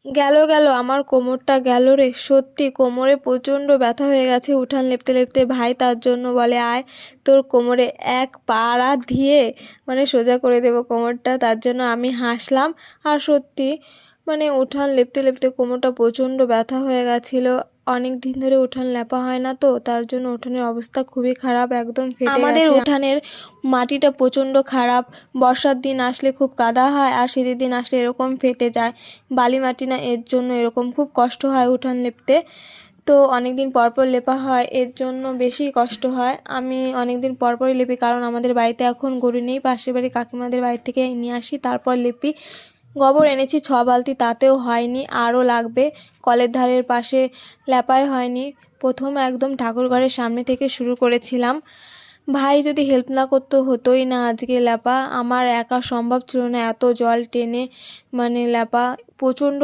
গেল গেল আমার কোমরটা গেল রে, সত্যি কোমরে প্রচণ্ড ব্যথা হয়ে গেছে উঠান লেপতে লেপতে। ভাই তার জন্য বলে আয় তোর কোমরে এক পাড়া দিয়ে মানে সোজা করে দেবো কোমরটা। তার জন্য আমি হাসলাম। আর সত্যি মানে উঠান লেপতে লেপতে কোমরটা প্রচণ্ড ব্যথা হয়ে গেছিলো। অনেক দিন ধরে উঠান লেপা হয় না, তো তার জন্য উঠানের অবস্থা খুবই খারাপ, একদম ফেটে আমাদের গেছে। উঠানের মাটিটা প্রচণ্ড খারাপ, বর্ষার দিন আসলে খুব কাদা হয় আর শীতের দিন আসলে এরকম ফেটে যায়। বালি মাটি না, এর জন্য এরকম খুব কষ্ট হয় উঠান লেপতে। তো অনেক দিন পর পর লেপা হয়, এর জন্য বেশি কষ্ট হয়। আমি অনেক দিন পর পরই লেপি, কারণ আমাদের বাড়িতে এখন গরু নেই, পাশের বাড়ি কাকিমাদের বাড়ি থেকে নিয়ে আসি তারপর লেপি। গোবর এনেছি 6 বালতি, তাতেও হয়নি, আরও লাগবে। কলের ধারের পাশে লেপাই হয়নি। প্রথম একদম ঠাকুর ঘরের সামনে থেকে শুরু করেছিলাম। ভাই যদি হেল্প না করতো হতোই না আজকে লেপা। আমার একা সম্ভব ছিল না এত জল টেনে মানে লেপা। প্রচণ্ড